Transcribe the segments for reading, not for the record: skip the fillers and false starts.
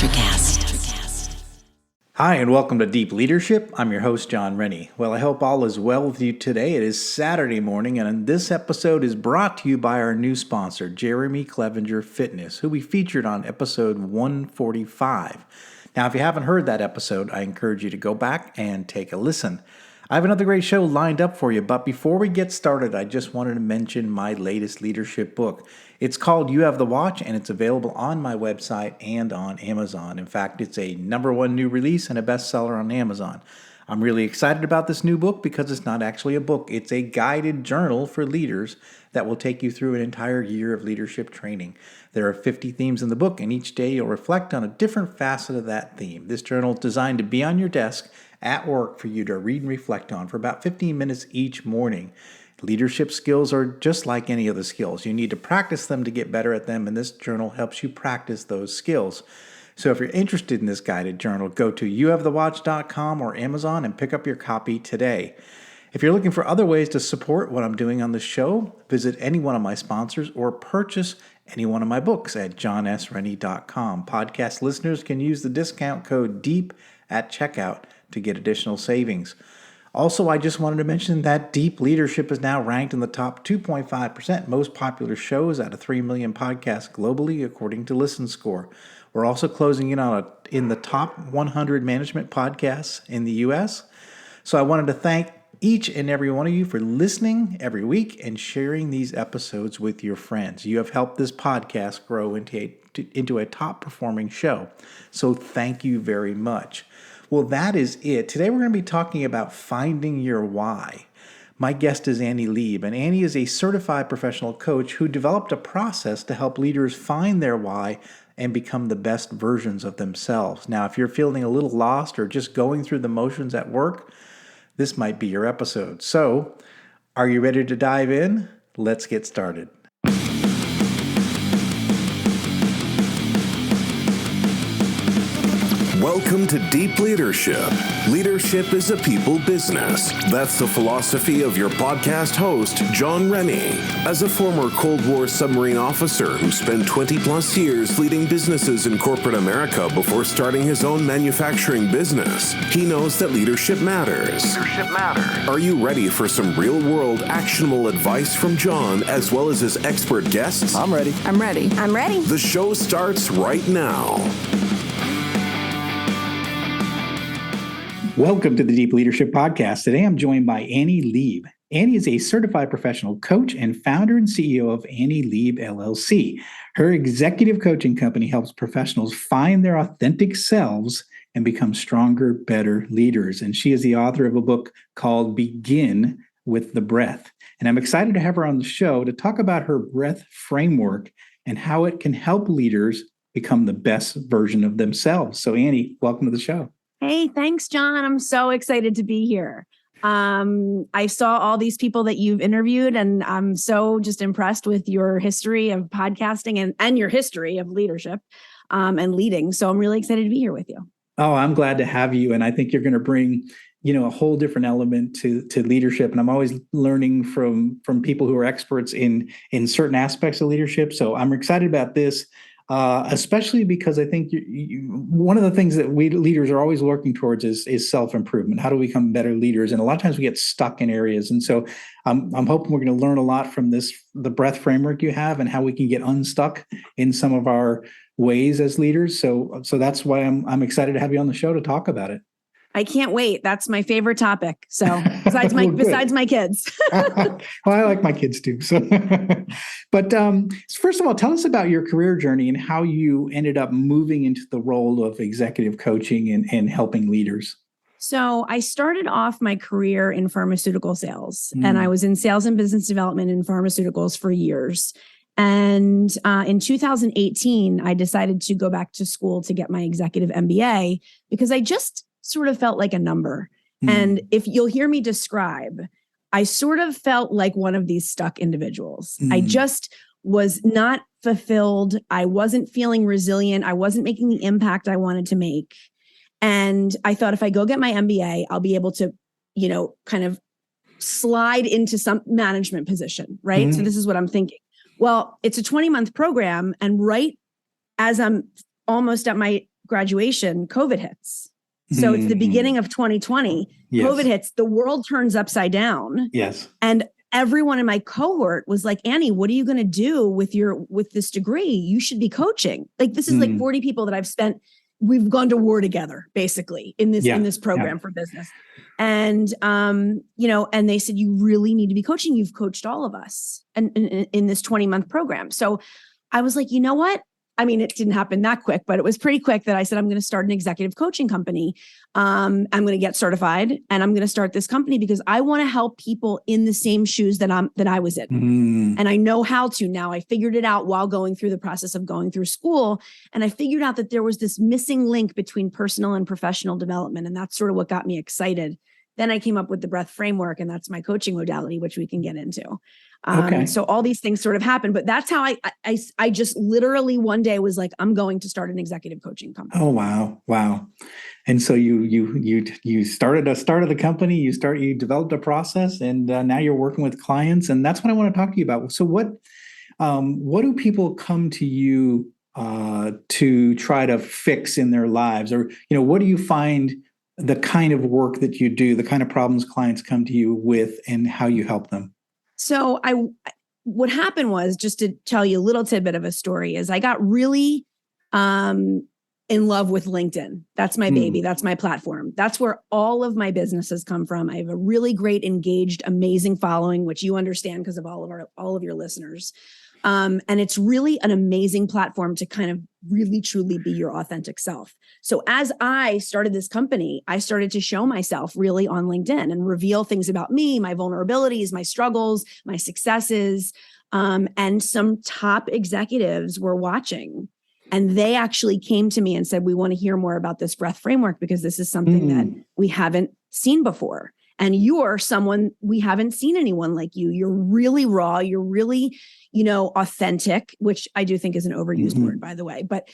LeaderCast. Hi, and welcome to Deep Leadership. I'm your host, John Rennie. Well, I hope all is well with you today. It is Saturday morning, and this episode is brought to you by our new sponsor, Jeremy Clevenger Fitness, who we featured on episode 145. Now, if you haven't heard that episode, I encourage you to go back and take a listen. I have another great show lined up for you, but before we get started, I just wanted to mention my latest leadership book. It's called You Have the Watch, and it's available on my website and on Amazon. In fact, it's a #1 new release and a bestseller on Amazon. I'm really excited about this new book because it's not actually a book. It's a guided journal for leaders that will take you through an entire year of leadership training. There are 50 themes in the book, and each day you'll reflect on a different facet of that theme. This journal is designed to be on your desk at work for you to read and reflect on for about 15 minutes each morning. Leadership skills are just like any other skills. You need to practice them to get better at them, and this journal helps you practice those skills. So if you're interested in this guided journal, go to youhavethewatch.com or Amazon and pick up your copy today. If you're looking for other ways to support what I'm doing on the show, visit any one of my sponsors or purchase any one of my books at johnsrennie.com. Podcast listeners can use the discount code DEEP at checkout to get additional savings. Also, I just wanted to mention that Deep Leadership is now ranked in the top 2.5% most popular shows out of 3 million podcasts globally, according to ListenScore. We're also closing in the top 100 management podcasts in the U.S. So I wanted to thank each and every one of you for listening every week and sharing these episodes with your friends. You have helped this podcast grow into a top-performing show. So thank you very much. Well, that is it. Today we're going to be talking about finding your why. My guest is Annie Leib, and Annie is a certified professional coach who developed a process to help leaders find their why and become the best versions of themselves. Now, if you're feeling a little lost or just going through the motions at work, this might be your episode. So, are you ready to dive in? Let's get started. Welcome to Deep Leadership. Leadership is a people business. That's the philosophy of your podcast host, John Rennie. As a former Cold War submarine officer who spent 20 plus years leading businesses in corporate America before starting his own manufacturing business, he knows that leadership matters. Are you ready for some real-world actionable advice from John as well as his expert guests? I'm ready. The show starts right now. Welcome to the Deep Leadership Podcast. Today I'm joined by Annie Leib. Annie is a certified professional coach and founder and CEO of Annie Leib, LLC. Her executive coaching company helps professionals find their authentic selves and become stronger, better leaders. And she is the author of a book called Begin with the Breath. And I'm excited to have her on the show to talk about her breath framework and how it can help leaders become the best version of themselves. So Annie, welcome to the show. Hey, thanks, John. I'm so excited to be here. I saw all these people that you've interviewed, and I'm so just impressed with your history of podcasting and your history of leadership and leading. So I'm really excited to be here with you. Oh, I'm glad to have you. And I think you're going to bring, a whole different element to leadership. And I'm always learning from people who are experts in certain aspects of leadership. So I'm excited about this. Especially because I think one of the things that we leaders are always working towards is self-improvement. How do we become better leaders? And a lot of times we get stuck in areas. And so I'm hoping we're going to learn a lot from the breath framework you have and how we can get unstuck in some of our ways as leaders. So that's why I'm excited to have you on the show to talk about it. I can't wait. That's my favorite topic. So besides my kids. Well, I like my kids too. So, but first of all, tell us about your career journey and how you ended up moving into the role of executive coaching and helping leaders. So I started off my career in pharmaceutical sales, and I was in sales and business development in pharmaceuticals for years. And in 2018, I decided to go back to school to get my executive MBA because I just sort of felt like a number. And if you'll hear me describe, I sort of felt like one of these stuck individuals. I just was not fulfilled. I wasn't feeling resilient. I wasn't making the impact I wanted to make. And I thought if I go get my MBA, I'll be able to, kind of slide into some management position, right? So this is what I'm thinking. Well, it's a 20-month program. And right as I'm almost at my graduation, COVID hits. So it's the beginning of 2020. Yes. COVID hits, the world turns upside down. Yes. And everyone in my cohort was like, Annie, what are you going to do with this degree? You should be coaching. Like, this is like 40 people that we've gone to war together, basically, in this program for business. And, and they said, you really need to be coaching. You've coached all of us and in this 20-month program. So I was like, you know what? I mean, it didn't happen that quick, but it was pretty quick that I said, I'm going to start an executive coaching company. I'm going to get certified and I'm going to start this company because I want to help people in the same shoes that I was in. And I know how to now. I figured it out while going through the process of going through school. And I figured out that there was this missing link between personal and professional development. And that's sort of what got me excited. Then I came up with the breath framework, and that's my coaching modality, which we can get into. So all these things sort of happened, but that's how I just literally one day was like, I'm going to start an executive coaching company. Oh, wow. And so you started the company, you developed a process, and now you're working with clients, and that's what I want to talk to you about. So what do people come to you to try to fix in their lives, or what do you find the kind of work that you do, the kind of problems clients come to you with, and how you help them? So what happened was, just to tell you a little tidbit of a story, is I got really in love with LinkedIn. That's my baby. That's my platform. That's where all of my businesses come from. I have a really great, engaged, amazing following, which you understand because of all of your listeners. And it's really an amazing platform to kind of really, truly be your authentic self. So as I started this company, I started to show myself really on LinkedIn and reveal things about me, my vulnerabilities, my struggles, my successes. And some top executives were watching, and they actually came to me and said, we want to hear more about this breath framework because this is something that we haven't seen before. And you're someone, we haven't seen anyone like you. You're really raw. You're really, authentic, which I do think is an overused word, by the way, but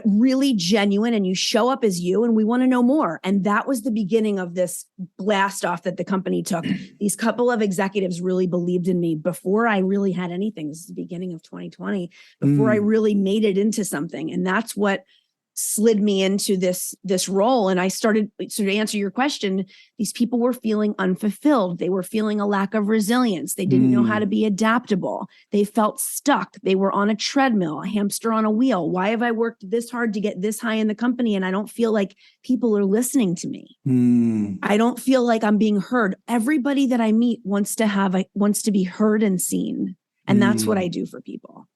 really genuine, and you show up as you, and we want to know more. And that was the beginning of this blast off that the company took. These couple of executives really believed in me before I really had anything. This is the beginning of 2020, before I really made it into something. And that's what slid me into this role. And I started, so to answer your question, these people were feeling unfulfilled. They were feeling a lack of resilience. They didn't know how to be adaptable. They felt stuck. They were on a treadmill, a hamster on a wheel. Why have I worked this hard to get this high in the company, and I don't feel like people are listening to me? I don't feel like I'm being heard. Everybody that I meet wants to be heard and seen. And that's what I do for people.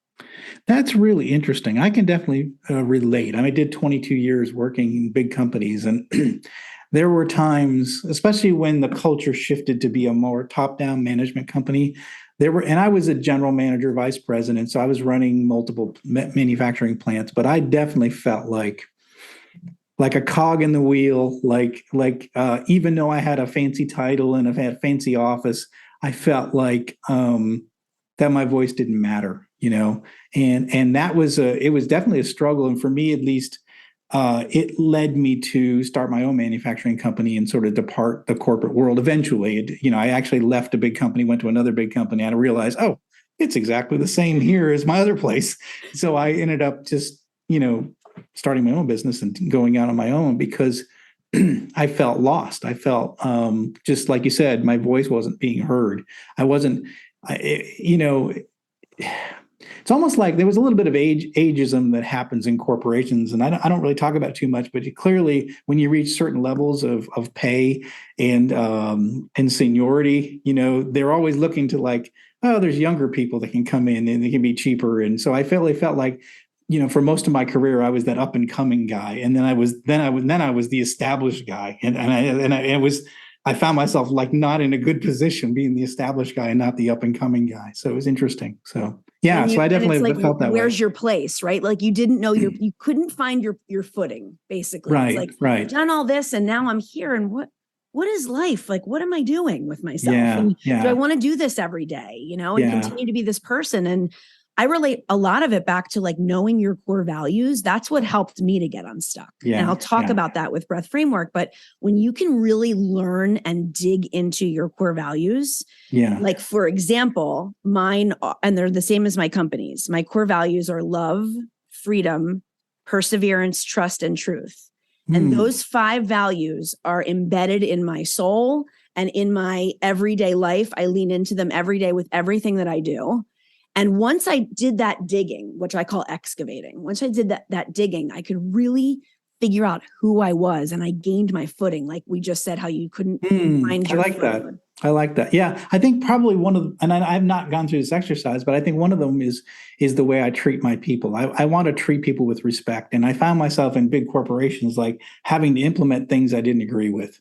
That's really interesting. I can definitely relate. I did 22 years working in big companies, and there were times, especially when the culture shifted to be a more top-down management company, and I was a general manager, vice president, so I was running multiple manufacturing plants, but I definitely felt like a cog in the wheel, even though I had a fancy title and I had a fancy office, I felt like that my voice didn't matter. And that was it was definitely a struggle. And for me, at least, it led me to start my own manufacturing company and sort of depart the corporate world. Eventually, I actually left a big company, went to another big company, and I realized, it's exactly the same here as my other place. So I ended up just, starting my own business and going out on my own because I felt lost. I felt, just like you said, my voice wasn't being heard. It's almost like there was a little bit of ageism that happens in corporations, and I don't really talk about it too much. But clearly, when you reach certain levels of pay and seniority, they're always looking to there's younger people that can come in and they can be cheaper. And so I felt like, for most of my career, I was that up and coming guy, and then I was the established guy, I found myself not in a good position being the established guy and not the up and coming guy. So it was interesting. So yeah, so I definitely felt that way. Where's your place, right? Like you didn't know you couldn't find your footing, basically. Right, it's right. Done all this and now I'm here, and what is life? Like, what am I doing with myself? Yeah, and yeah. Do I want to do this every day, and continue to be this person? And I relate a lot of it back to knowing your core values. That's what helped me to get unstuck. Yeah, and I'll talk about that with Breath Framework. But when you can really learn and dig into your core values, for example, mine, and they're the same as my company's, my core values are love, freedom, perseverance, trust, and truth. And those 5 values are embedded in my soul and in my everyday life. I lean into them every day with everything that I do. And once I did that digging, which I call excavating, once I did that digging, I could really figure out who I was, and I gained my footing. Like we just said, how you couldn't find your footing. I like that. Yeah, I think probably one of, and I have not gone through this exercise, but I think one of them is the way I treat my people. I want to treat people with respect, and I found myself in big corporations like having to implement things I didn't agree with.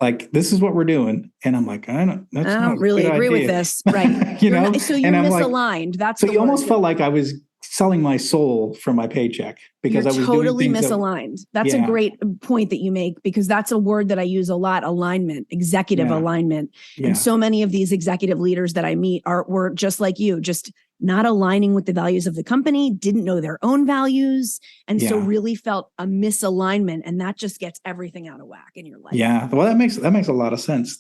Like this is what we're doing, and I'm like, I don't really agree with this, right? So you're misaligned. That's so you almost felt like I was selling my soul for my paycheck because I was totally doing things misaligned. That's a great point that you make, because that's a word that I use a lot: alignment, executive alignment. And so many of these executive leaders that I meet were just like you, just not aligning with the values of the company, didn't know their own values, and so really felt a misalignment, and that just gets everything out of whack in your life. Yeah, well, that makes a lot of sense.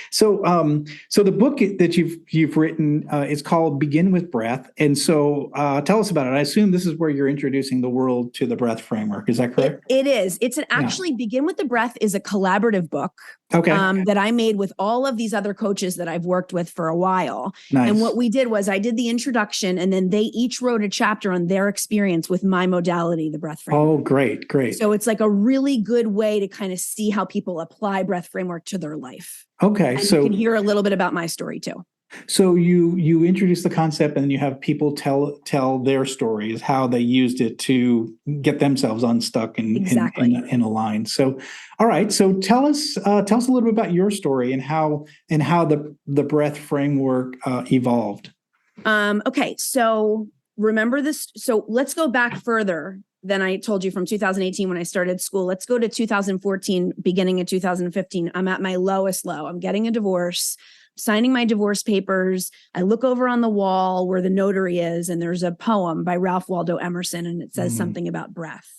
So the book that you've written is called Begin with Breath, and so tell us about it. I assume this is where you're introducing the world to the breath framework. Is that correct? It is. It's actually Begin with the Breath is a collaborative book. Okay. That I made with all of these other coaches that I've worked with for a while. Nice. And what we did was I did the introduction, and then they each wrote a chapter on their experience with my modality, the breath framework. Oh, great. So it's like a really good way to kind of see how people apply breath framework to their life. Okay. And so you can hear a little bit about my story too. So you introduce the concept, and then you have people tell their stories, how they used it to get themselves unstuck and in a line. So, all right. So tell us a little bit about your story and how the breath framework evolved. Okay. So remember this. So let's go back further than I told you, from 2018 when I started school. Let's go to 2014, beginning of 2015. I'm at my lowest low. I'm getting a divorce, signing my divorce papers. I look over on the wall where the notary is, and there's a poem by Ralph Waldo Emerson, and it says something about breath.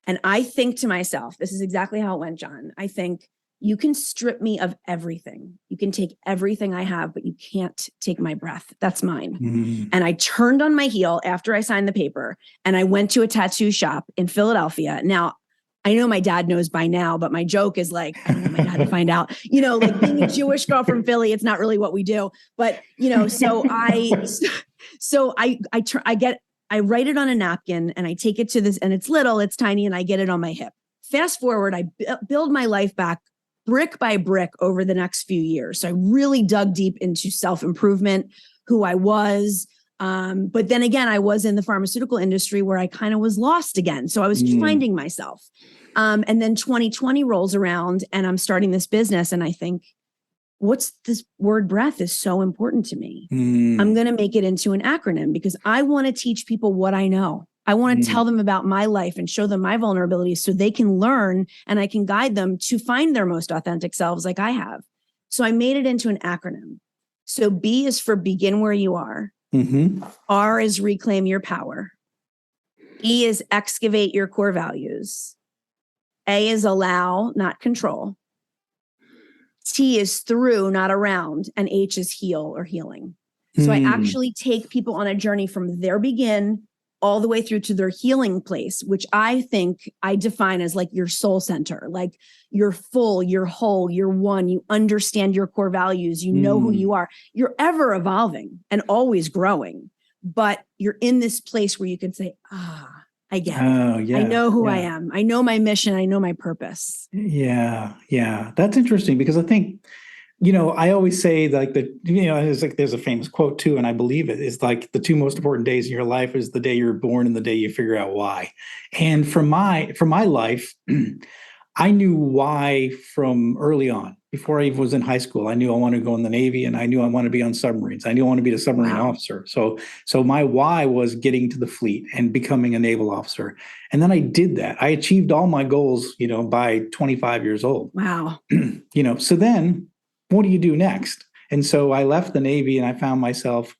And I think to myself, this is exactly how it went, John. I think, you can strip me of everything. You can take everything I have, but you can't take my breath. That's mine. And I turned on my heel after I signed the paper, and I went to a tattoo shop in Philadelphia. Now, I know my dad knows by now, but my joke is like, I don't want my dad to find out, like being a Jewish girl from Philly, it's not really what we do. But, so I write it on a napkin, and I take it to this, and it's little, it's tiny, and I get it on my hip. Fast forward, I build my life back brick by brick over the next few years. So I really dug deep into self-improvement, who I was. But then again, I was in the pharmaceutical industry where I kind of was lost again. So I was finding myself. And then 2020 rolls around, and I'm starting this business, and I think, what's this word breath is so important to me. I'm going to make it into an acronym, because I want to teach people what I know. I want to tell them about my life and show them my vulnerabilities so they can learn, and I can guide them to find their most authentic selves like I have. So I made it into an acronym. So B is for begin where you are. R is reclaim your power. E is excavate your core values. A is allow, not control. T is through, not around. And H is heal or healing. So I actually take people on a journey from their begin all the way through to their healing place, which I think I define as like your soul center, like you're full, you're whole, you're one, you understand your core values, you know who you are, you're ever evolving and always growing, but you're in this place where you can say, I get it. Oh, yeah. I know who I am. I know my mission. I know my purpose. Yeah. Yeah. That's interesting, because I think, I always say like it's like there's a famous quote too, and I believe it is like the two most important days in your life is the day you're born and the day you figure out why. And for my life, I knew why from early on. Before I even was in high school, I knew I wanted to go in the Navy, and I knew I wanted to be on submarines. I knew I wanted to be a submarine officer. So my why was getting to the fleet and becoming a naval officer. And then I did that. I achieved all my goals, by 25 years old. Wow. So then what do you do next? And so I left the Navy, and I found myself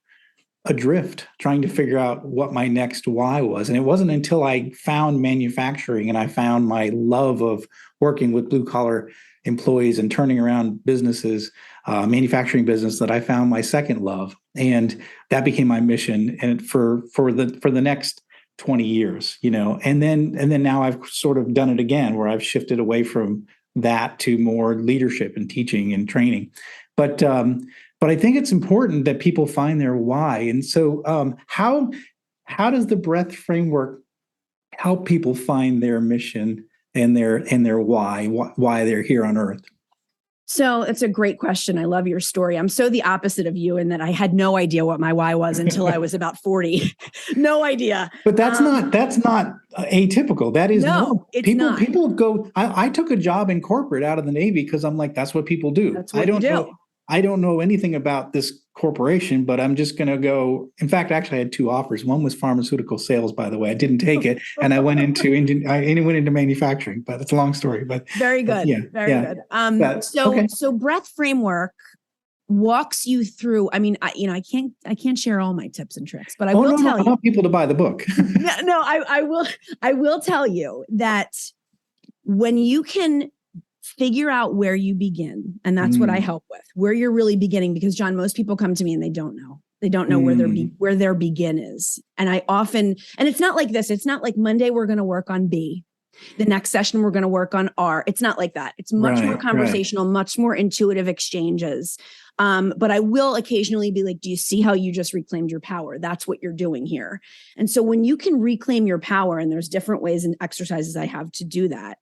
adrift, trying to figure out what my next why was. And it wasn't until I found manufacturing, and I found my love of working with blue collar employees and turning around businesses, manufacturing business, that I found my second love. And that became my mission. And for the next 20 years, and then now I've sort of done it again where I've shifted away from that to more leadership and teaching and training. But I think it's important that people find their why. And so how does the breath framework help people find their mission and their why they're here on earth? So it's a great question. I love your story. I'm so the opposite of you in that I had no idea what my why was until I was about 40. No idea. But that's not atypical. That is normal. It's not. People go. I took a job in corporate out of the Navy because I'm like, that's what people do. That's what you do. I don't know anything about this corporation, but I'm just going to go. In fact, actually, I had 2 offers. One was pharmaceutical sales, by the way. I didn't take it, and I went into manufacturing. But it's a long story. But very good, very good. So breath framework walks you through. I mean, I can't share all my tips and tricks, but I will tell you. I want people to buy the book. I will tell you that when you can figure out where you begin. And that's what I help with, where you're really beginning. Because John, most people come to me and they don't know. They don't know where their begin is. And and it's not like this. It's not like Monday we're going to work on B. The next session we're going to work on R. It's not like that. It's much more conversational, much more intuitive exchanges. But I will occasionally be like, do you see how you just reclaimed your power? That's what you're doing here. And so when you can reclaim your power, and there's different ways and exercises I have to do that,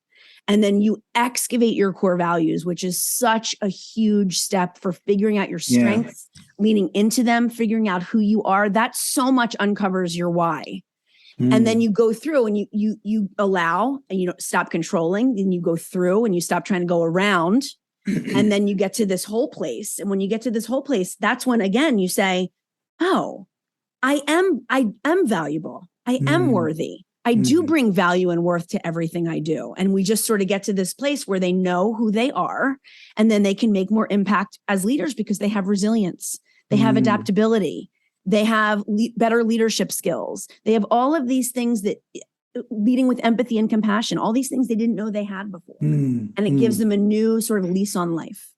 and then you excavate your core values, which is such a huge step for figuring out your strengths, leaning into them, figuring out who you are. That so much uncovers your why. And then you go through and you allow and you stop controlling, and you go through and you stop trying to go around. And then you get to this whole place. And when you get to this whole place, that's when, again, you say, oh, I am valuable. I am worthy. I do bring value and worth to everything I do. And we just sort of get to this place where they know who they are, and then they can make more impact as leaders because they have resilience. They have adaptability. They have better leadership skills. They have all of these things that leading with empathy and compassion, all these things they didn't know they had before. And it gives them a new sort of lease on life.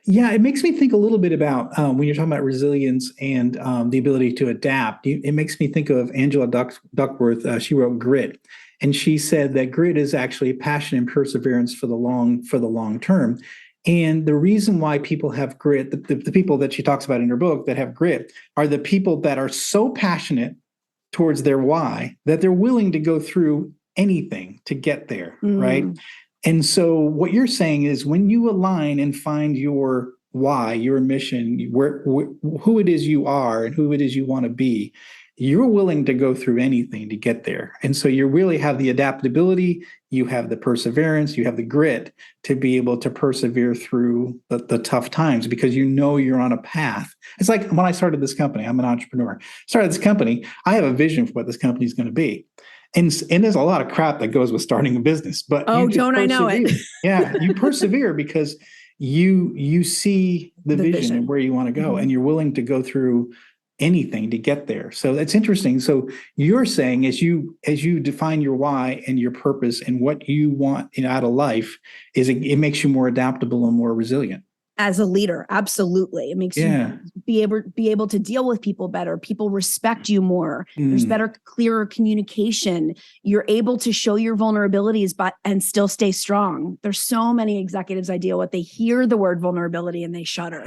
Yeah, it makes me think a little bit about when you're talking about resilience and the ability to adapt. It makes me think of Angela Duckworth. She wrote Grit, and she said that grit is actually passion and perseverance for the long term. And the reason why people have grit, the people that she talks about in her book that have grit, are the people that are so passionate towards their why that they're willing to go through anything to get there, right? And so what you're saying is when you align and find your why, your mission, who it is you are and who it is you want to be, you're willing to go through anything to get there. And so you really have the adaptability, you have the perseverance, you have the grit to be able to persevere through the tough times because you know you're on a path. It's like when I started this company, I'm an entrepreneur. Started this company, I have a vision for what this company is going to be. And there's a lot of crap that goes with starting a business, but don't I know it? Yeah, you persevere because you see the vision and where you want to go, and you're willing to go through anything to get there. So that's interesting. So you're saying as you define your why and your purpose and what you want out of life, it makes you more adaptable and more resilient. As a leader, absolutely. It makes you be able to deal with people better. People respect you more. There's better, clearer communication. You're able to show your vulnerabilities and still stay strong. There's so many executives I deal with, they hear the word vulnerability and they shudder.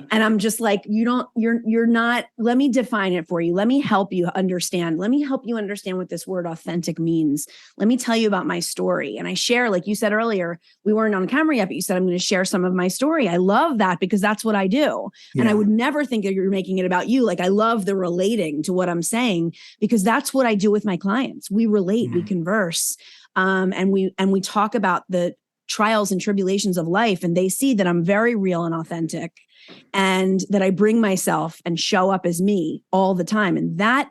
And I'm just like, you're not, let me define it for you. Let me help you understand. Let me help you understand what this word authentic means. Let me tell you about my story. And I share, like you said earlier, we weren't on camera yet, but you said, I'm going to share some of my story. I love that because that's what I do. Yeah. And I would never think that you're making it about you. Like I love the relating to what I'm saying because that's what I do with my clients. We relate, we converse, and we talk about the trials and tribulations of life. And they see that I'm very real and authentic and that I bring myself and show up as me all the time. And that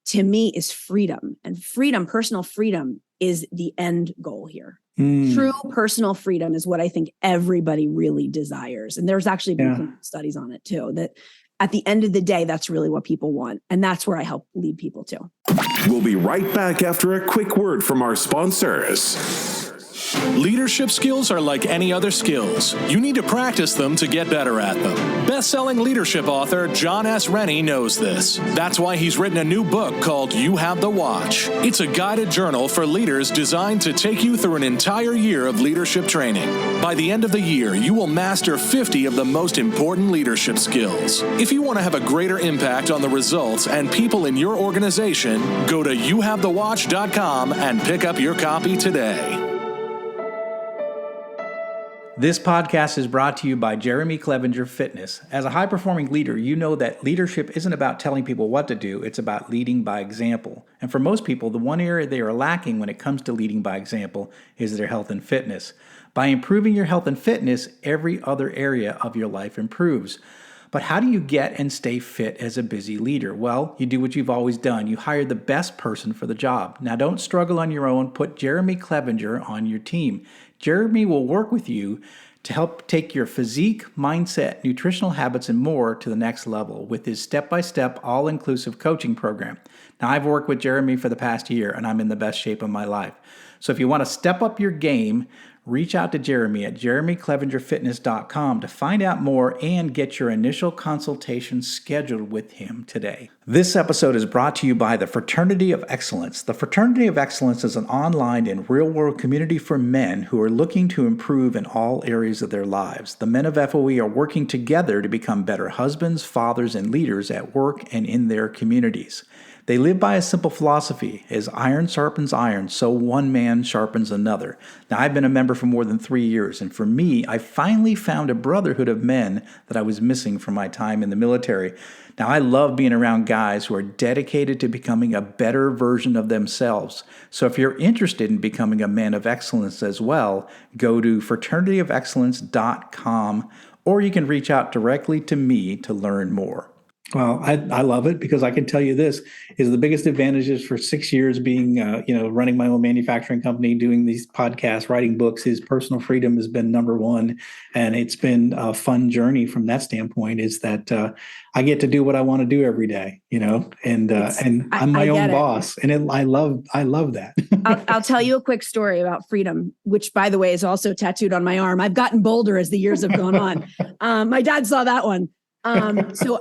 to me is freedom, and personal freedom is the end goal here. True personal freedom is what I think everybody really desires. And there's actually been studies on it too, that at the end of the day, that's really what people want. And that's where I help lead people to. We'll be right back after a quick word from our sponsors. Leadership skills are like any other skills. You need to practice them to get better at them. Best-selling leadership author John S. Rennie knows this. That's why he's written a new book called You Have the Watch. It's a guided journal for leaders designed to take you through an entire year of leadership training. By the end of the year, you will master 50 of the most important leadership skills. If you want to have a greater impact on the results and people in your organization, go to youhavethewatch.com and pick up your copy today. This podcast is brought to you by Jeremy Clevenger Fitness. As a high-performing leader, you know that leadership isn't about telling people what to do, it's about leading by example. And for most people, the one area they are lacking when it comes to leading by example is their health and fitness. By improving your health and fitness, every other area of your life improves. But how do you get and stay fit as a busy leader? Well, you do what you've always done. You hire the best person for the job. Now, don't struggle on your own. Put Jeremy Clevenger on your team. Jeremy will work with you to help take your physique, mindset, nutritional habits, and more to the next level with his step-by-step, all-inclusive coaching program. Now, I've worked with Jeremy for the past year, and I'm in the best shape of my life. So if you want to step up your game, reach out to Jeremy at jeremyclevengerfitness.com to find out more and get your initial consultation scheduled with him today. This episode is brought to you by the Fraternity of Excellence. The Fraternity of Excellence is an online and real-world community for men who are looking to improve in all areas of their lives. The men of FOE are working together to become better husbands, fathers, and leaders at work and in their communities. They live by a simple philosophy: as iron sharpens iron, so one man sharpens another. Now, I've been a member for more than 3 years, and for me, I finally found a brotherhood of men that I was missing from my time in the military. Now, I love being around guys who are dedicated to becoming a better version of themselves. So if you're interested in becoming a man of excellence as well, go to fraternityofexcellence.com, or you can reach out directly to me to learn more. Well, I love it because I can tell you this is the biggest advantages for 6 years being, running my own manufacturing company, doing these podcasts, writing books. Is personal freedom has been number one. And it's been a fun journey from that standpoint, is that I get to do what I want to do every day, and I'm my own boss. And I love that. I'll tell you a quick story about freedom, which, by the way, is also tattooed on my arm. I've gotten bolder as the years have gone on. My dad saw that one. So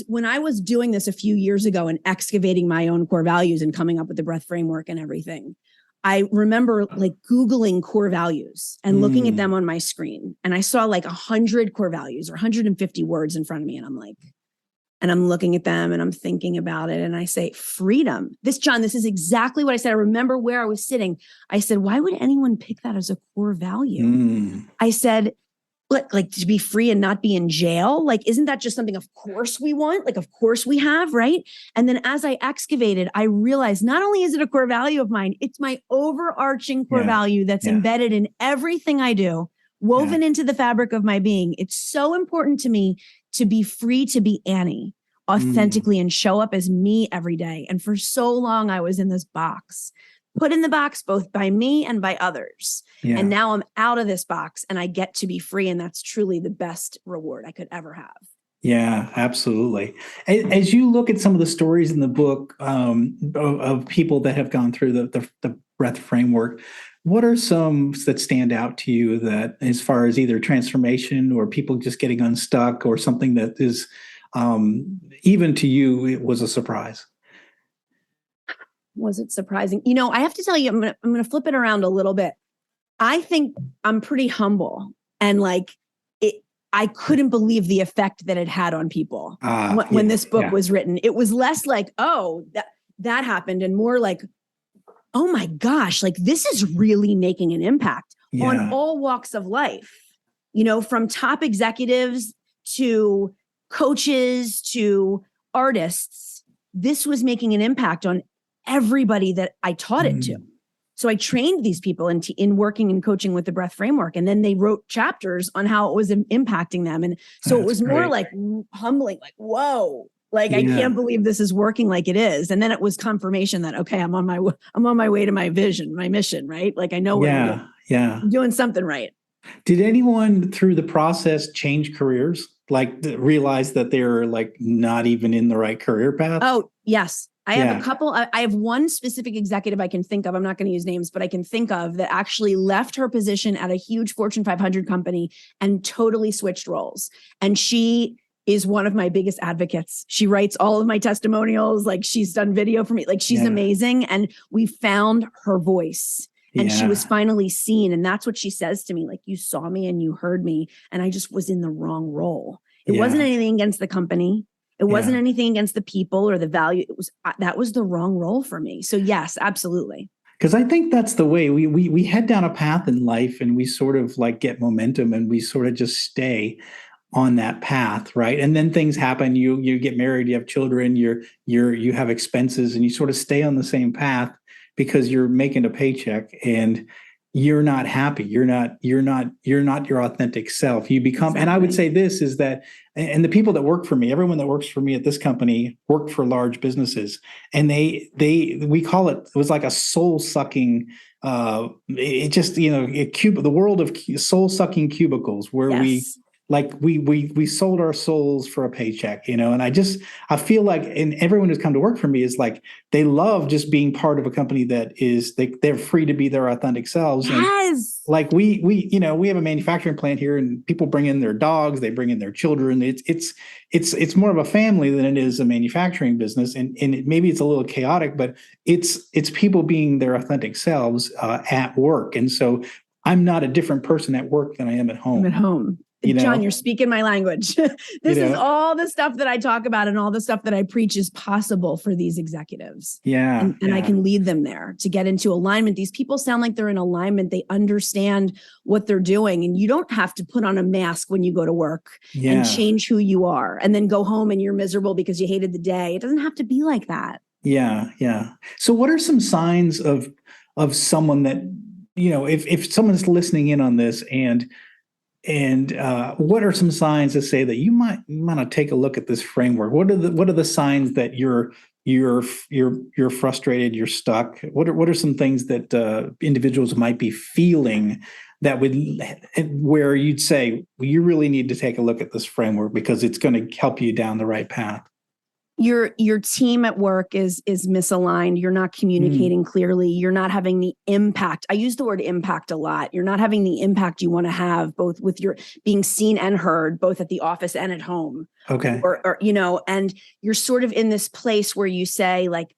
when I was doing this a few years ago and excavating my own core values and coming up with the breath framework and everything, I remember Googling core values and looking at them on my screen. And I saw 100 core values or 150 words in front of me. And I'm looking at them and I'm thinking about it. And I say, freedom. John, this is exactly what I said. I remember where I was sitting. I said, why would anyone pick that as a core value? I said, to be free and not be in jail. Isn't that just something of course we want? Of course we have, right? And then as I excavated, I realized not only is it a core value of mine, it's my overarching core value that's embedded in everything I do, woven into the fabric of my being. It's so important to me to be free to be Annie authentically and show up as me every day. And for so long, I was in this box, put in the box both by me and by others. Yeah. And now I'm out of this box and I get to be free. And that's truly the best reward I could ever have. Yeah, absolutely. As you look at some of the stories in the book of people that have gone through the breath framework, what are some that stand out to you that, as far as either transformation or people just getting unstuck, or something that is, even to you, it was a surprise? Was it surprising? I have to tell you, I'm going to flip it around a little bit. I think I'm pretty humble, and I couldn't believe the effect that it had on people when this book was written. It was less oh, that happened, and more oh my gosh, this is really making an impact on all walks of life, from top executives to coaches to artists. This was making an impact on everybody that I taught it to. So I trained these people in working and coaching with the breath framework. And then they wrote chapters on how it was impacting them. And so it was more humbling, whoa, I can't believe this is working like it is. And then it was confirmation that, okay, I'm on my way to my vision, my mission, right? I know what I'm doing something right. Did anyone through the process change careers? Realize that they're not even in the right career path? Oh, yes. I have a couple. I have one specific executive I can think of. I'm not going to use names, but I can think of that actually left her position at a huge Fortune 500 company and totally switched roles. And she is one of my biggest advocates. She writes all of my testimonials. Like, she's done video for me. Like, she's amazing. And we found her voice. And she was finally seen. And that's what she says to me. Like, you saw me and you heard me. And I just was in the wrong role. It wasn't anything against the company. It wasn't anything against the people or the value. It was, that was the wrong role for me. So yes, absolutely. Because I think that's the way we head down a path in life, and we sort of like get momentum, and we sort of just stay on that path, right? And then things happen. You get married, you have children, you have expenses, and you sort of stay on the same path because you're making a paycheck and you're not happy. You're not your authentic self. You become, and I would say this is that, and the people that work for me, everyone that works for me at this company worked for large businesses, and we call it was like a soul sucking. It just, the world of soul sucking cubicles where we sold our souls for a paycheck, and I feel like, and everyone who's come to work for me is like, they love just being part of a company that is, they're free to be their authentic selves. Yes. And like we have a manufacturing plant here, and people bring in their dogs, they bring in their children. It's more of a family than it is a manufacturing business. And maybe it's a little chaotic, but it's people being their authentic selves at work. And so I'm not a different person at work than I am at home. I'm at home. John, you're speaking my language. This is all the stuff that I talk about, and all the stuff that I preach is possible for these executives. And I can lead them there to get into alignment. These people sound like they're in alignment. They understand what they're doing. And you don't have to put on a mask when you go to work and change who you are and then go home and you're miserable because you hated the day. It doesn't have to be like that. Yeah. So what are some signs of someone that, if someone's listening in on this, and what are some signs that say that you might want to take a look at this framework? What are the signs that you're frustrated, you're stuck? What are some things that individuals might be feeling that where you'd say, well, you really need to take a look at this framework because it's going to help you down the right path? Your team at work is misaligned. You're not communicating clearly. You're not having the impact. I use the word impact a lot. You're not having the impact you want to have, both with your being seen and heard, both at the office and at home. Okay. Or and you're sort of in this place where you say, like,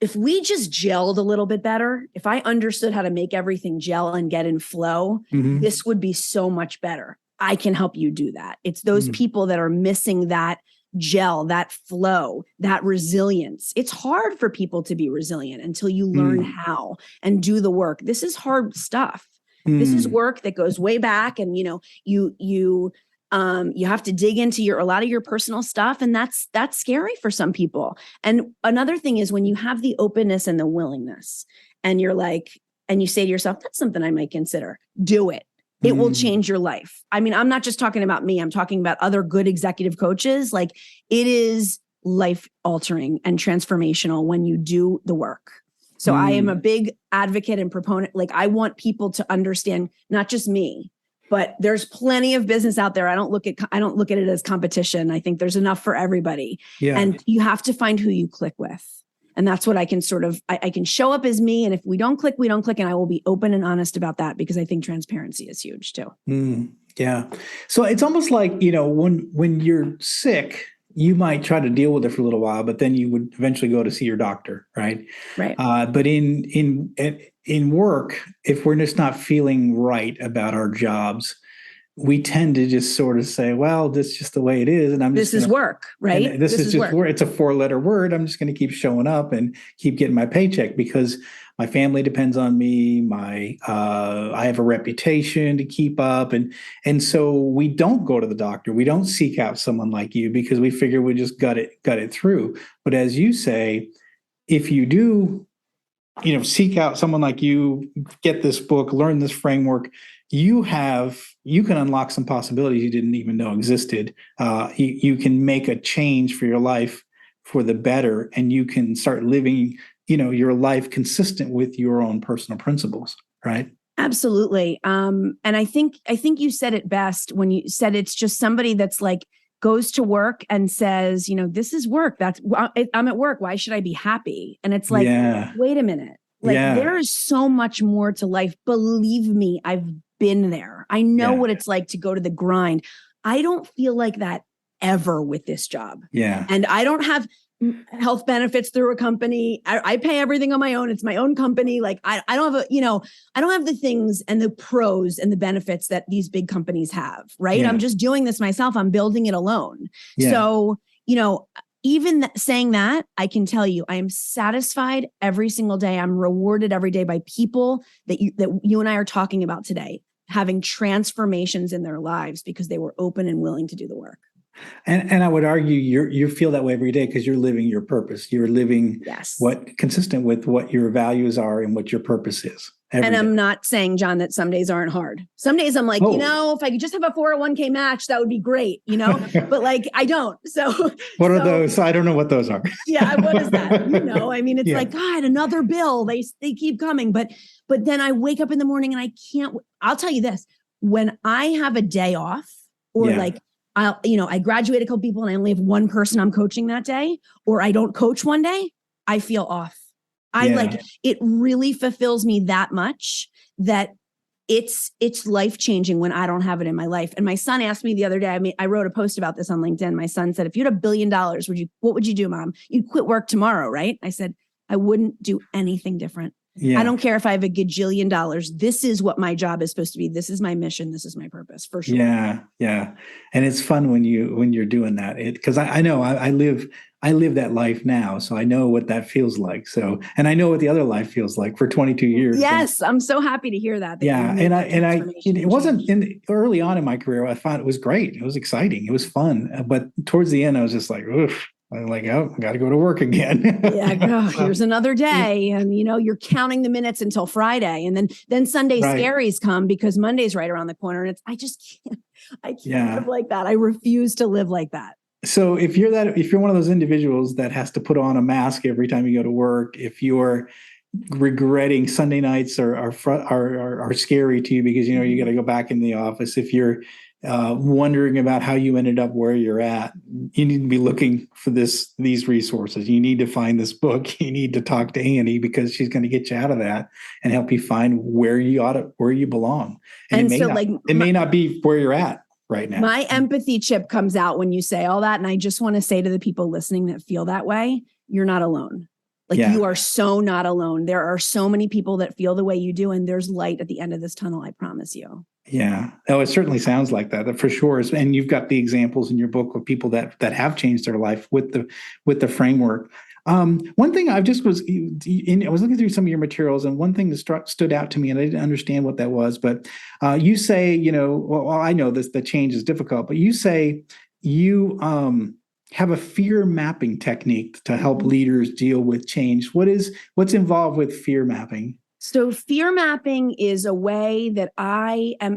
if we just gelled a little bit better, if I understood how to make everything gel and get in flow, this would be so much better. I can help you do that. It's those people that are missing that gel, that flow, that resilience. It's hard for people to be resilient until you learn how and do the work. This is hard stuff. This is work that goes way back, and you have to dig into a lot of your personal stuff, and that's scary for some people. And another thing is when you have the openness and the willingness, and you're like, and you say to yourself, that's something I might consider. Do it. It will change your life. I mean, I'm not just talking about me. I'm talking about other good executive coaches. Like, it is life altering and transformational when you do the work. So I am a big advocate and proponent. Like, I want people to understand, not just me, but there's plenty of business out there. I don't look at it as competition. I think there's enough for everybody. Yeah. And you have to find who you click with. And that's what I can I can show up as me. And if we don't click, we don't click. And I will be open and honest about that, because I think transparency is huge too. Yeah. So it's almost like, when you're sick, you might try to deal with it for a little while, but then you would eventually go to see your doctor. Right. Right. But in work, if we're just not feeling right about our jobs, we tend to just sort of say, well, this is just the way it is. And this is work, right? This is just work. It's a 4-letter word. I'm just going to keep showing up and keep getting my paycheck because my family depends on me. I have a reputation to keep up. And so we don't go to the doctor. We don't seek out someone like you because we figure we just gut it through. But as you say, if you do, seek out someone like you, get this book, learn this framework, you can unlock some possibilities you didn't even know existed. You can make a change for your life for the better, and you can start living, your life consistent with your own personal principles, right? Absolutely. And I think you said it best when you said it's just somebody that's like goes to work and says, this is work. I'm at work. Why should I be happy? And it's like, wait a minute. There is so much more to life. Believe me, I've been there. I know what it's like to go to the grind. I don't feel like that ever with this job. Yeah. And I don't have health benefits through a company. I pay everything on my own. It's my own company. Like I don't have I don't have the things and the pros and the benefits that these big companies have, right? I'm just doing this myself. I'm building it alone. So, even saying that, I can tell you, I am satisfied every single day. I'm rewarded every day by people that you and I are talking about today, having transformations in their lives because they were open and willing to do the work. And I would argue you feel that way every day because you're living your purpose. You're living what consistent with what your values are and what your purpose is. And I'm not saying, John, that some days aren't hard. Some days I'm like, if I could just have a 401k match, that would be great, but I don't. So what are those? I don't know what those are. What is that? It's like, God, another bill. They keep coming. But then I wake up in the morning and I can't, I'll tell you this, when I have a day off or I graduate a couple people and I only have one person I'm coaching that day, or I don't coach one day, I feel off. It really fulfills me that much that it's life-changing when I don't have it in my life. And my son asked me the other day, I wrote a post about this on LinkedIn. My son said, if you had $1 billion, what would you do, Mom? You'd quit work tomorrow, right? I said, I wouldn't do anything different. I don't care if I have a gajillion dollars. This is what my job is supposed to be. This is my mission. This is my purpose, for sure. Yeah. And it's fun when you're doing that. Because I know I live that life now, so I know what that feels like. So, and I know what the other life feels like for 22 years. Yes, I'm so happy to hear that. It wasn't early on in my career. I thought it was great. It was exciting. It was fun. But towards the end, I was just like, oof. I'm like, I got to go to work again. Here's another day. And, you're counting the minutes until Friday. And then Sunday scaries come because Monday's right around the corner. And I just can't, live like that. I refuse to live like that. So if you're one of those individuals that has to put on a mask every time you go to work, if you're regretting Sunday nights are scary to you because, you got to go back in the office, if you're wondering about how you ended up where you're at, you need to be looking for these resources. You need to find this book. You need to talk to Annie because she's going to get you out of that and help you find where you belong. And it may not be where you're at right now. My empathy chip comes out when you say all that. And I just want to say to the people listening that feel that way, you're not alone. You are so not alone. There are so many people that feel the way you do, and there's light at the end of this tunnel. I promise you. Yeah. Oh, it certainly sounds like that for sure. And you've got the examples in your book of people that have changed their life with the framework. One thing I was looking through some of your materials, and one thing that stood out to me, and I didn't understand what that was, but you say, I know this, the change is difficult, but you say you have a fear mapping technique to help leaders deal with change. What's involved with fear mapping? So fear mapping is a way that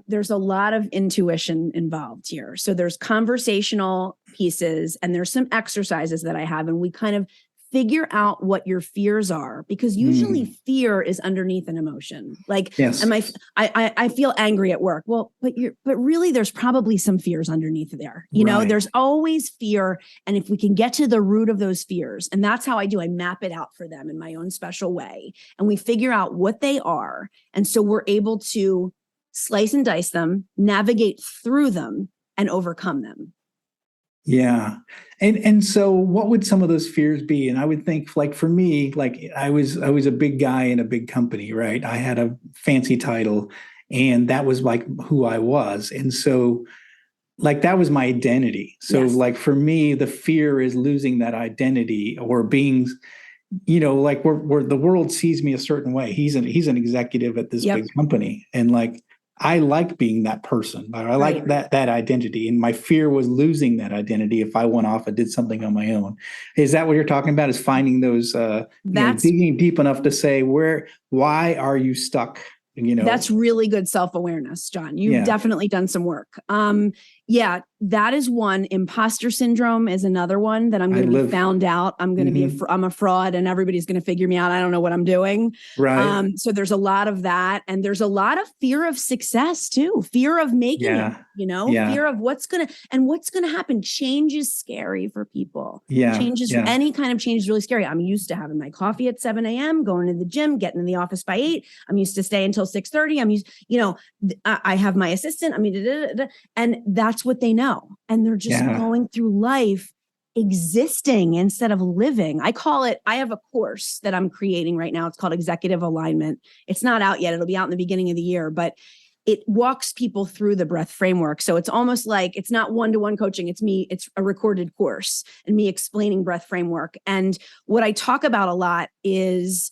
there's a lot of intuition involved here. So there's conversational pieces and there's some exercises that I have, and we kind of figure out what your fears are, because usually fear is underneath an emotion. I feel angry at work. Well, but really there's probably some fears underneath there. There's always fear. And if we can get to the root of those fears, and that's how I map it out for them in my own special way. And we figure out what they are. And so we're able to slice and dice them, navigate through them, and overcome them. Yeah. And so what would some of those fears be? And I would think, for me, I was a big guy in a big company, right? I had a fancy title, and that was who I was. And so that was my identity. So for me, the fear is losing that identity, or being, where the world sees me a certain way. He's an executive at this big company. And I like being that person. I like that identity. And my fear was losing that identity if I went off and did something on my own. Is that what you're talking about? Is finding those, digging deep enough to say, why are you stuck? That's really good self-awareness, John. You've definitely done some work. Yeah, that is one. Imposter syndrome is another one that I'm going to be found out. I'm going to be I'm a fraud and everybody's going to figure me out. I don't know what I'm doing. Right. So there's a lot of that. And there's a lot of fear of success too. Fear of making it, fear of what's going to happen. Change is scary for people. Any kind of change is really scary. I'm used to having my coffee at 7 a.m., going to the gym, getting in the office by 8. I'm used to stay until 6:30. I'm used, I have my assistant. And that's what they know. And they're just going through life existing instead of living. I have a course that I'm creating right now. It's called Executive Alignment. It's not out yet. It'll be out in the beginning of the year, but it walks people through the breath framework. So it's almost like it's not one-to-one coaching. It's a recorded course and me explaining breath framework. And what I talk about a lot is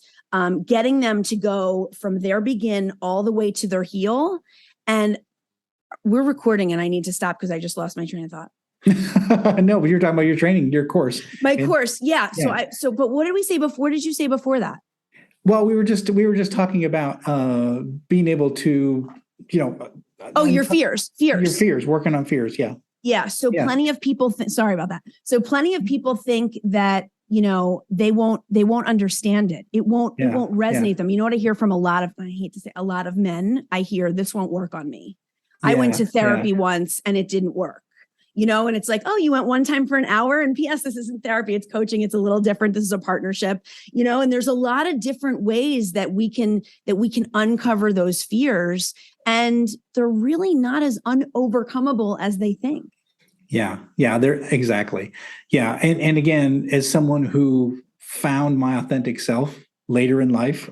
getting them to go from their begin all the way to their heal. And we're recording and I need to stop because I just lost my train of thought. No, but you're talking about your training, your course. Course. Yeah. But what did we say before? What did you say before that? Well, we were just talking about being able to, your fears. Your fears, working on fears. Yeah. Yeah. So plenty of people, sorry about that. So plenty of people think that, they won't understand it. It won't resonate them. You know what I hear from I hate to say a lot of men, I hear this won't work on me. I went to therapy once and it didn't work, and it's like, oh, you went one time for an hour and PS, this isn't therapy. It's coaching. It's a little different. This is a partnership, and there's a lot of different ways that we can uncover those fears, and they're really not as unovercomable as they think. Yeah. They're exactly. Yeah. And again, as someone who found my authentic self later in life,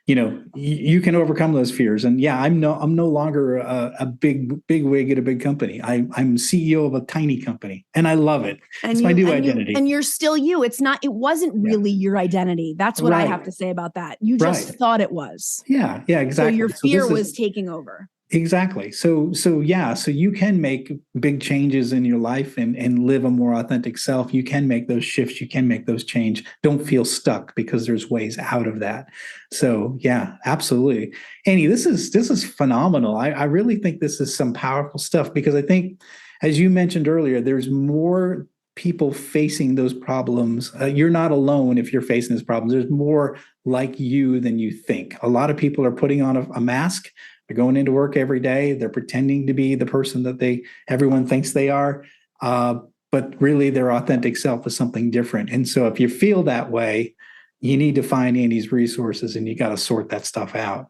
you can overcome those fears. And I'm no longer a big wig at a big company. I'm CEO of a tiny company and I love it. It's my new identity. And you're still you. It wasn't really your identity. That's what I have to say about that. You just thought it was. Yeah, exactly. So your fear was taking over. Exactly. So you can make big changes in your life and live a more authentic self. You can make those shifts. You can make those change. Don't feel stuck because there's ways out of that. So yeah, absolutely. Annie, this is phenomenal. I really think this is some powerful stuff because I think, as you mentioned earlier, there's more people facing those problems. You're not alone if you're facing this problem. There's more like you than you think. A lot of people are putting on a mask. They're going into work every day. They're pretending to be the person that everyone thinks they are. But really their authentic self is something different. And so if you feel that way, you need to find Annie's resources and you got to sort that stuff out.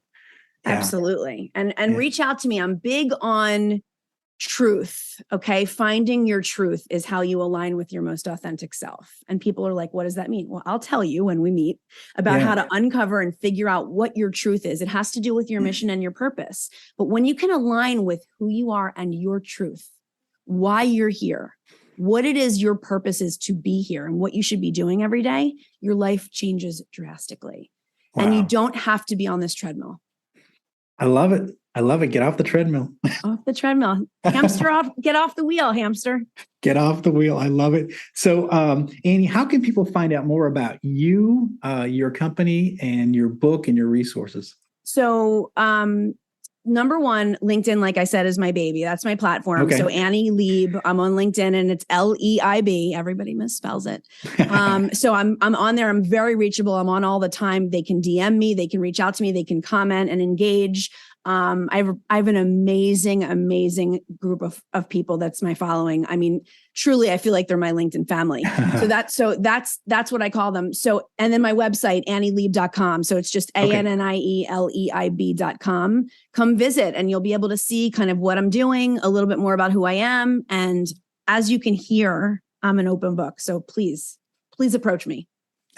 Yeah. Absolutely. And reach out to me. I'm big on truth. Okay. Finding your truth is how you align with your most authentic self. And people are like, what does that mean? Well, I'll tell you when we meet about how to uncover and figure out what your truth is. It has to do with your mission and your purpose. But when you can align with who you are and your truth, why you're here, what it is your purpose is to be here and what you should be doing every day, your life changes drastically. Wow. And you don't have to be on this treadmill. I love it. Get off the treadmill. Off the treadmill. Hamster off. Get off the wheel, hamster. Get off the wheel. I love it. So, Annie, how can people find out more about you, your company, and your book and your resources? So, number one, LinkedIn, like I said, is my baby. That's my platform. Okay. So Annie Leib, I'm on LinkedIn and it's Leib. Everybody misspells it. So I'm on there. I'm very reachable. I'm on all the time. They can DM me. They can reach out to me. They can comment and engage. I have an amazing group of people that's my following. I mean, truly, I feel like they're my LinkedIn family. So that's what I call them. So, and then my website, annieleib.com. So it's just ANNIELEIB.com. Come visit and you'll be able to see kind of what I'm doing, a little bit more about who I am. And as you can hear, I'm an open book. So please approach me.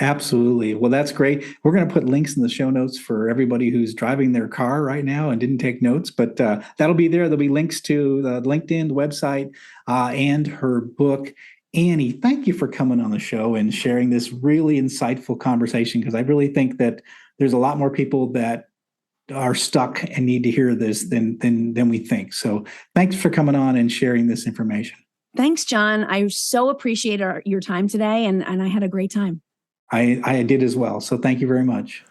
Absolutely. Well, that's great. We're going to put links in the show notes for everybody who's driving their car right now and didn't take notes, but that'll be there. There'll be links to the LinkedIn, the website, and her book. Annie, thank you for coming on the show and sharing this really insightful conversation, because I really think that there's a lot more people that are stuck and need to hear this than we think. So thanks for coming on and sharing this information. Thanks, John. I so appreciate your time today, and I had a great time. I did as well. So thank you very much.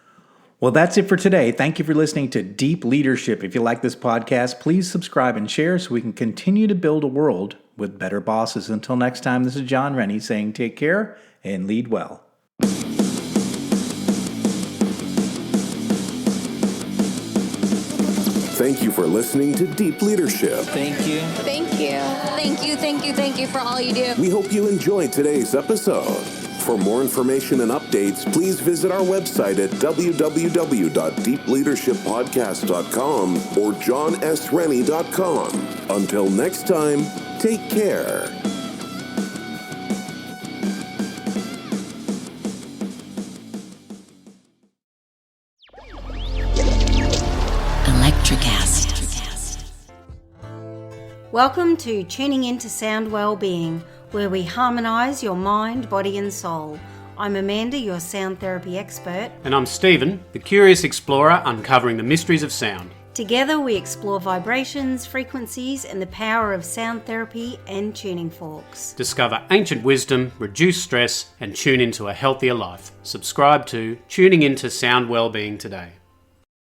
Well, that's it for today. Thank you for listening to Deep Leadership. If you like this podcast, please subscribe and share so we can continue to build a world with better bosses. Until next time, this is John Rennie saying take care and lead well. Thank you for listening to Deep Leadership. Thank you. Thank you. Thank you, thank you, thank you for all you do. We hope you enjoyed today's episode. For more information and updates, please visit our website at www.deepleadershippodcast.com or johnsrennie.com. Until next time, take care. Welcome to Tuning Into Sound Wellbeing, where we harmonise your mind, body and soul. I'm Amanda, your sound therapy expert. And I'm Stephen, the curious explorer uncovering the mysteries of sound. Together we explore vibrations, frequencies and the power of sound therapy and tuning forks. Discover ancient wisdom, reduce stress and tune into a healthier life. Subscribe to Tuning Into Sound Wellbeing today.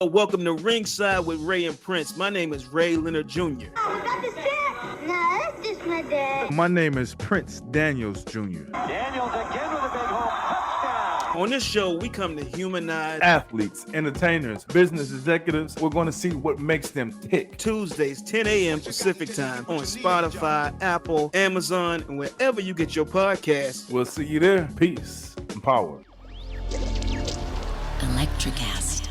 Welcome to Ringside with Ray and Prince. My name is Ray Leonard Jr. Oh, is that the set? No, that's just my dad. My name is Prince Daniels Jr. Daniels again with a big home touchdown. On this show, we come to humanize athletes, entertainers, business executives. We're going to see what makes them tick. Tuesdays, 10 a.m. Pacific time on Spotify, Apple, Amazon, and wherever you get your podcasts. We'll see you there. Peace and power. Electricast.